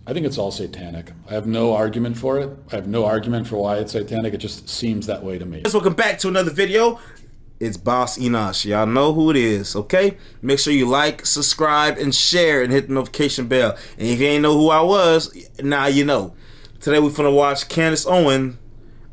I think it's all satanic. I have no argument for it. I have no argument for why it's satanic. It just seems that way to me. Welcome back to another video. It's Boss Enosh. Y'all know who it is, okay? Make sure you like, subscribe, and share, and hit the notification bell. And if you ain't know who I was, now you know. Today we finna watch Candace Owen.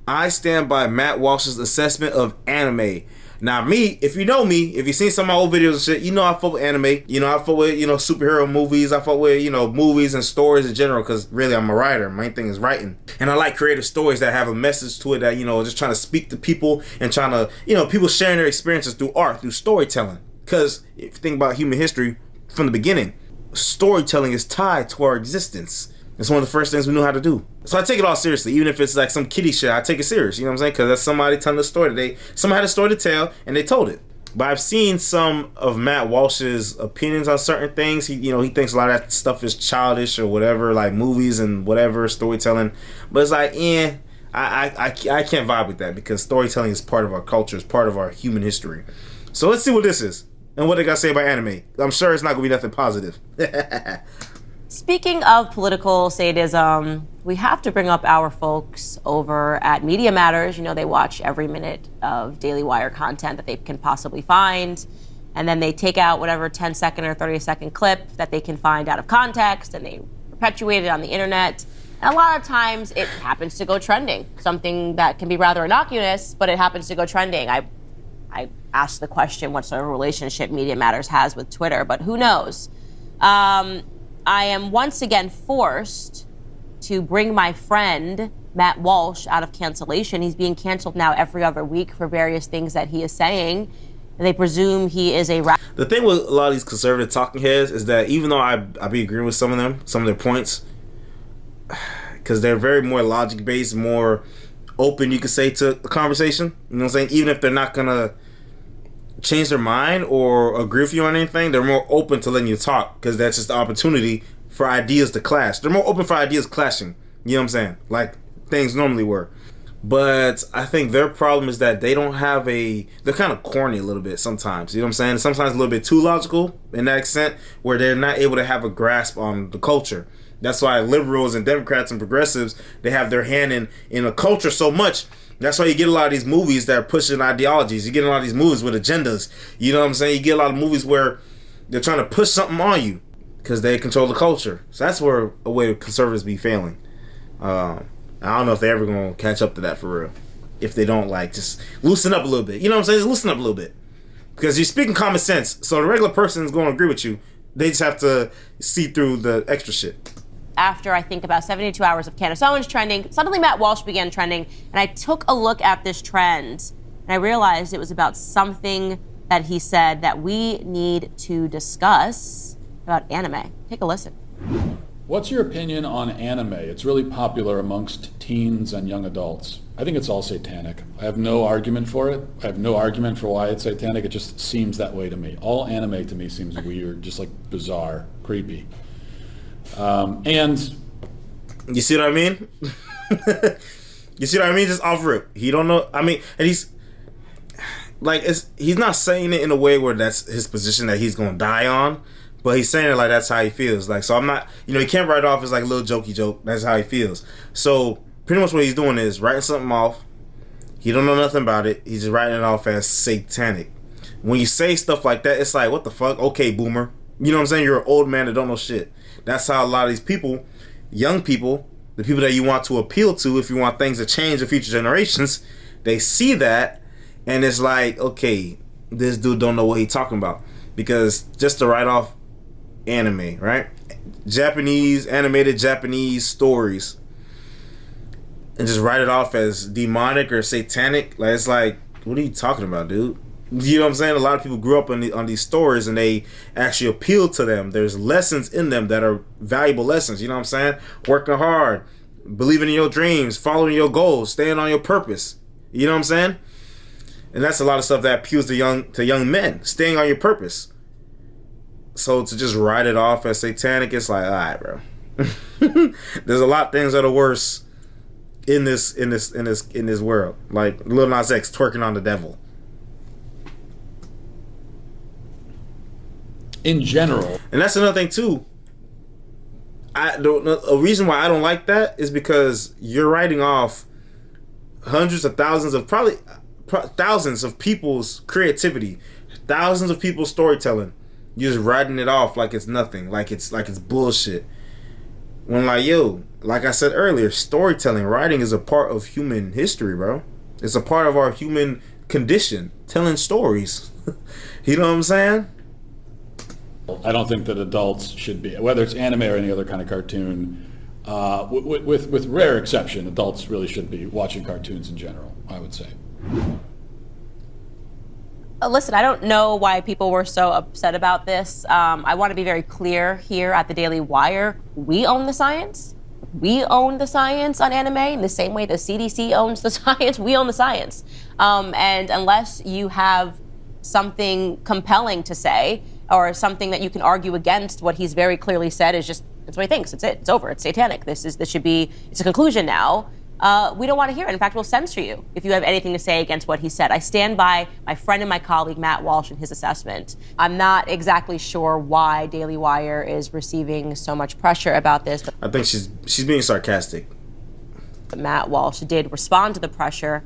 I stand by Matt Walsh's assessment of anime. Now me, if you know me, if you've seen some of my old videos and shit, you know I fuck with anime. You know I fuck with, superhero movies. I fuck with, movies and stories in general, because really I'm a writer. My main thing is writing. And I like creative stories that have a message to it that, just trying to speak to people and trying to, people sharing their experiences through art, through storytelling. Because if you think about human history from the beginning, storytelling is tied to our existence. It's one of the first things we knew how to do. So I take it all seriously. Even if it's like some kiddie shit, I take it serious. You know what I'm saying? Because that's somebody telling a story. Someone had a story to tell, and they told it. But I've seen some of Matt Walsh's opinions on certain things. He thinks a lot of that stuff is childish or whatever, like movies and whatever, storytelling. But it's like, I can't vibe with that, because storytelling is part of our culture. It's part of our human history. So let's see what this is and what they got to say about anime. I'm sure it's not going to be nothing positive. Speaking of political sadism, we have to bring up our folks over at Media Matters. They watch every minute of Daily Wire content that they can possibly find, and then they take out whatever 10-second or 30-second clip that they can find out of context, and they perpetuate it on the internet. And a lot of times it happens to go trending, something that can be rather innocuous, but it happens to go trending. I asked the question, what sort of relationship Media Matters has with Twitter, but who knows? I am once again forced to bring my friend Matt Walsh out of cancellation. He's being canceled now every other week for various things that he is saying. And they presume he is a rap. The thing with a lot of these conservative talking heads is that even though I be agreeing with some of them, some of their points, because they're very more logic based, more open, you could say, to the conversation. You know what I'm saying? Even if they're not gonna change their mind or agree with you on anything, they're more open to letting you talk, because that's just the opportunity for ideas to clash. They're more open for ideas clashing. You know what I'm saying? Like things normally were. But I think their problem is that they don't have they're kind of corny a little bit sometimes. You know what I'm saying? Sometimes a little bit too logical in that extent, where they're not able to have a grasp on the culture. That's why liberals and Democrats and progressives, they have their hand in a culture so much. That's why you get a lot of these movies that are pushing ideologies. You get a lot of these movies with agendas. You know what I'm saying? You get a lot of movies where they're trying to push something on you because they control the culture. So that's where a way conservatives be failing. I don't know if they're ever going to catch up to that for real. If they don't, just loosen up a little bit. You know what I'm saying? Just loosen up a little bit. Because you're speaking common sense. So the regular person is going to agree with you. They just have to see through the extra shit. After, I think, about 72 hours of Candace Owens trending, suddenly Matt Walsh began trending, and I took a look at this trend, and I realized it was about something that he said that we need to discuss about anime. Take a listen. What's your opinion on anime? It's really popular amongst teens and young adults. I think it's all satanic. I have no argument for it. I have no argument for why it's satanic. It just seems that way to me. All anime to me seems weird, just like bizarre, creepy. And you see what I mean? You see what I mean? Just off rip. He don't know. I mean, and he's not saying it in a way where that's his position that he's gonna die on, but he's saying it like that's how he feels. So I'm not, he can't write it off as like a little jokey joke. That's how he feels. So pretty much what he's doing is writing something off. He don't know nothing about it. He's just writing it off as satanic. When you say stuff like that, it's like, what the fuck? Okay, boomer. You know what I'm saying? You're an old man that don't know shit. That's how a lot of these people, young people, the people that you want to appeal to if you want things to change in future generations, they see that and it's like, okay, this dude don't know what he's talking about. Because just to write off anime, right? Animated Japanese stories, and just write it off as demonic or satanic, it's like, what are you talking about, dude? You know what I'm saying? A lot of people grew up on these stories and they actually appeal to them. There's lessons in them that are valuable lessons. You know what I'm saying? Working hard, believing in your dreams, following your goals, staying on your purpose. You know what I'm saying? And that's a lot of stuff that appeals to young men, staying on your purpose. So to just write it off as satanic, it's like, all right, bro. There's a lot of things that are worse in this world. Like Lil Nas X twerking on the devil. In general. And that's another thing too. A reason why I don't like that is because you're writing off hundreds of thousands of thousands of people's creativity, thousands of people's storytelling. You're just writing it off like it's nothing, like it's bullshit. When like I said earlier, storytelling, writing is a part of human history, bro. It's a part of our human condition, telling stories. You know what I'm saying? I don't think that adults should be, whether it's anime or any other kind of cartoon, with rare exception, adults really should be watching cartoons in general, I would say. Listen, I don't know why people were so upset about this. I want to be very clear here at the Daily Wire. We own the science. We own the science on anime in the same way the CDC owns the science. We own the science. And unless you have something compelling to say or something that you can argue against what he's very clearly said is just, that's what he thinks. It's it. It's over. It's satanic. It's a conclusion now. We don't want to hear it. In fact, we'll censor you if you have anything to say against what he said. I stand by my friend and my colleague, Matt Walsh, and his assessment. I'm not exactly sure why Daily Wire is receiving so much pressure about this. But I think she's being sarcastic. Matt Walsh did respond to the pressure.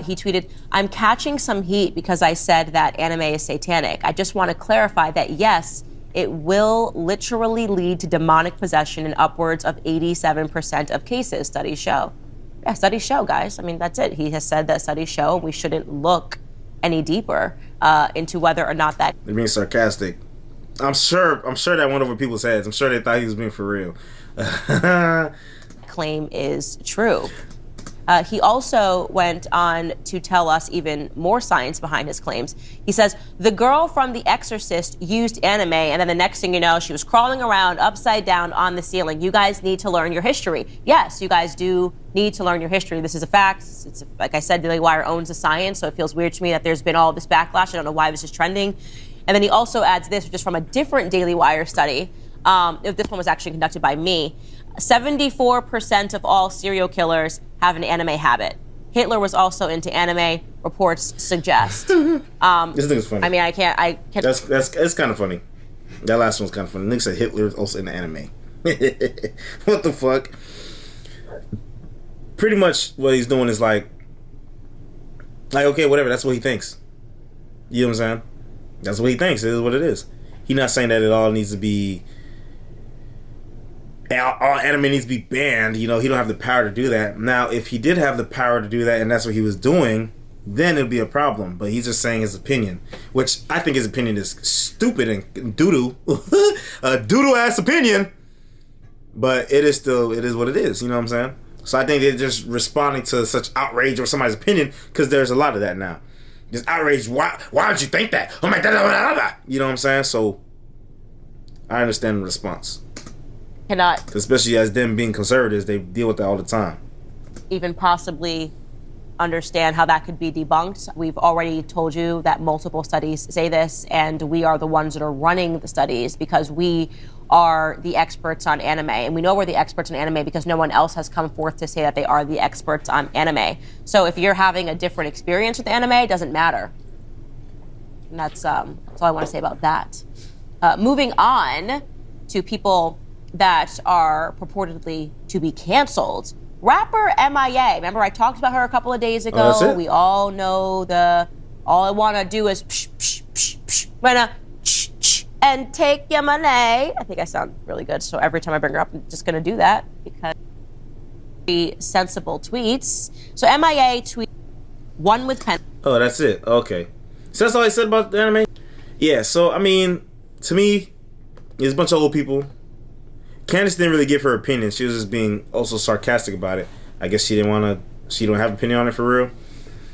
He tweeted, "I'm catching some heat because I said that anime is satanic. I just want to clarify that, yes, it will literally lead to demonic possession in upwards of 87% of cases, studies show." Yeah, studies show, guys. I mean, that's it. He has said that studies show. We shouldn't look any deeper into whether or not that. They're being sarcastic. I'm sure that went over people's heads. I'm sure they thought he was being for real. Claim is true. He also went on to tell us even more science behind his claims. He says, the girl from The Exorcist used anime, and then the next thing you know, she was crawling around upside down on the ceiling. You guys need to learn your history. Yes, you guys do need to learn your history. This is a fact. It's like I said, Daily Wire owns the science, so it feels weird to me that there's been all this backlash. I don't know why this is trending. And then he also adds this, which is from a different Daily Wire study. This one was actually conducted by me. 74% of all serial killers have an anime habit. Hitler was also into anime, reports suggest. This thing is funny. I mean, I can't. That's kind of funny. That last one's kind of funny. Nick said Hitler is also into anime. What the fuck? Pretty much what he's doing is like, okay, whatever. That's what he thinks. You know what I'm saying? That's what he thinks. It is what it is. He's not saying that it all needs to be. All anime needs to be banned. You know, he don't have the power to do that. Now, if he did have the power to do that and that's what he was doing, then it'd be a problem. But he's just saying his opinion, which I think his opinion is stupid and doo-doo. A doo-doo ass opinion. But it is what it is. You know what I'm saying? So I think they're just responding to such outrage over somebody's opinion because there's a lot of that now. Just outrage. Why would you think that? Oh my God. You know what I'm saying? So I understand the response. Cannot, especially as them being conservatives, they deal with that all the time. Even possibly understand how that could be debunked. We've already told you that multiple studies say this, and we are the ones that are running the studies because we are the experts on anime. And we know we're the experts on anime because no one else has come forth to say that they are the experts on anime. So if you're having a different experience with anime, it doesn't matter. And that's all I want to say about that. Moving on to people that are purportedly to be canceled. Rapper MIA. Remember I talked about her a couple of days ago? That's it. We all know all I want to do is psh, psh, psh, psh, wanna psh, psh, and take your money. I think I sound really good, so every time I bring her up, I'm just going to do that because sensible tweets. So MIA tweet one with pen. Oh, that's it. Okay. So that's all I said about the anime? Yeah, so I mean, to me, there's a bunch of old people. Candace didn't really give her opinion. She was just being also sarcastic about it. I guess she don't have an opinion on it for real.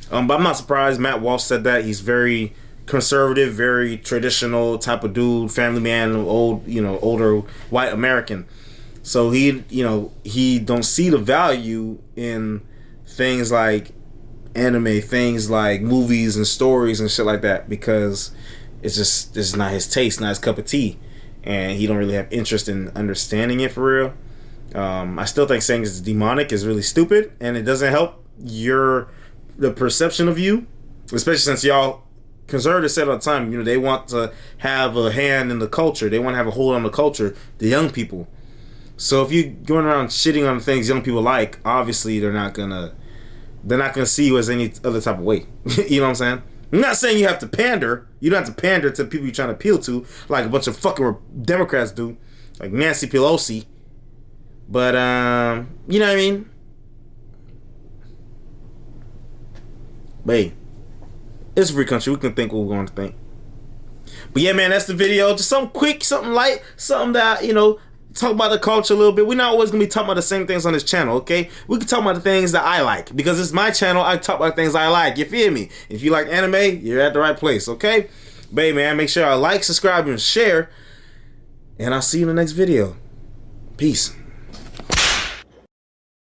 But I'm not surprised. Matt Walsh said that. He's very conservative, very traditional type of dude, family man, older white American. So he don't see the value in things like anime, things like movies and stories and shit like that because it's not his taste, not his cup of tea. And he don't really have interest in understanding it for real. I still think saying it's demonic is really stupid, and it doesn't help the perception of you, especially since y'all conservatives said all the time, they want to have a hand in the culture. They want to have a hold on the culture, the young people. So if you're going around shitting on things young people like, obviously they're not gonna see you as any other type of way. You know what I'm saying? I'm not saying you have to pander. You don't have to pander to people you're trying to appeal to, like a bunch of fucking Democrats do, like Nancy Pelosi. But you know what I mean? But hey, it's a free country. We can think what we're going to think. But yeah, man, that's the video. Just something quick, something light, something that, you know, talk about the culture a little bit. We're not always gonna be talking about the same things on this channel, okay? We can talk about the things that I like, because it's my channel. I talk about things I like. You feel me? If you like anime, you're at the right place, okay? But hey, man, make sure I like, subscribe, and share. And I'll see you in the next video. Peace.